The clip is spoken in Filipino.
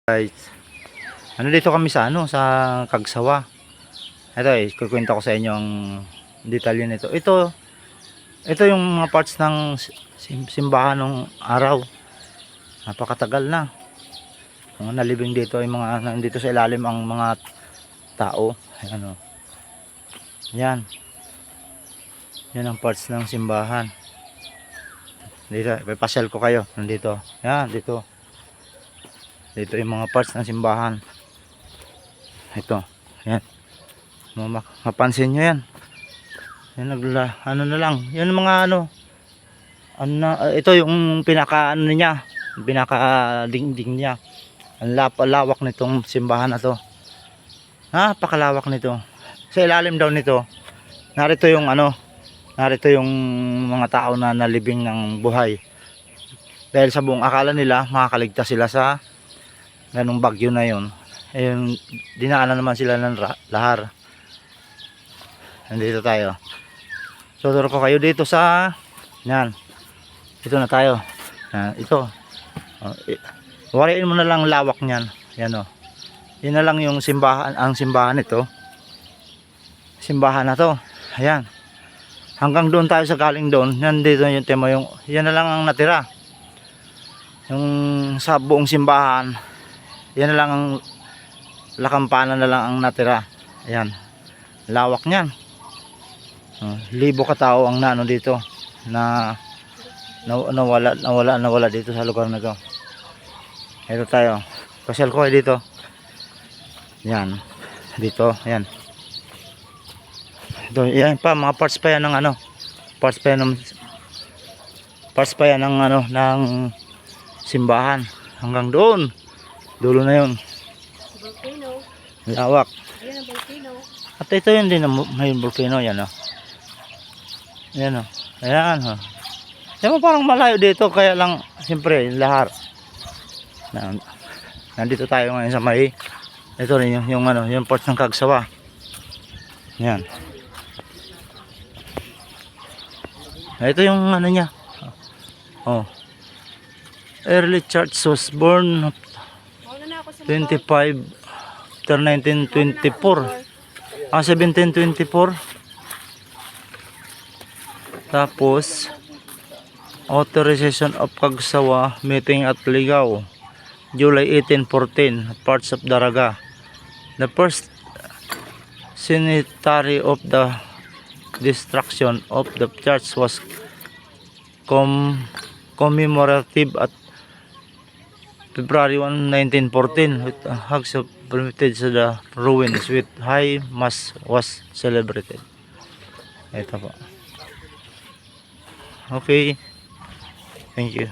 Guys, dito kami sa sa Kagsawa. Ito kukwento ko sa inyo ang detalye nito. Ito yung mga parts ng simbahan ng araw. Napakatagal na. Mga nalibing dito ay mga nandito sa ilalim ang mga tao. Ayan o. Yan. Yan ang parts ng simbahan. Dito, ipapasyal ko kayo. Nandito. Yan, dito. Dito yung mga parts ng simbahan. Ito. Yan. Mapansin nyo yan. Yan ano na lang. Yan mga ito yung pinaka niya. Pinaka dingding niya. Ang lawak nitong simbahan na to. Napakalawak nito. Sa ilalim daw nito, narito yung narito yung mga tao na nalibing ng buhay. Dahil sa buong akala nila makakaligtas sila sa ganung bagyo na yun. Ayun, dinaanan naman sila ng lahar. Nandito tayo. Tuturo ko kayo dito sa yan. Ito na tayo. Ito. Wariin mo na lang lawak niyan. Yan o. Yan na lang yung simbahan, ang simbahan ito. Simbahan na to. Ayan. Hanggang doon tayo sa galing doon. Nandito yung tema yung yan na lang ang natira. Yung sa buong simbahan, yan na lang ang lakampanan na lang ang natira. Ayan. Lawak niyan. Libo katao ang dito na nawala dito sa lugar na to. Ito tayo. Pasyal ko dito. Yan. Dito, ayan. Ito, yan pa mga parts pa yan ng parts pa yan ng ng simbahan hanggang doon. Dulo na 'yon. Volcano. Lawak. Yan ang volcano. At ito yun din may volcano yan Ayan Ayan Diba parang malayo dito kaya lang siyempre lahar. Nandito tayo ngayon sa may ito rin yung parts ng Kagsawa. Yan. Ito yung niya. Early church was born 25 after 1924. 1724. Tapos authorization of Kagsawa meeting at Ligao July 1814. Parts of Daraga. The first signatory of the destruction of the church was commemorative at February 1, 1914 with hugs of permitted to the ruins with high mass was celebrated. Ito po. Okay. Thank you.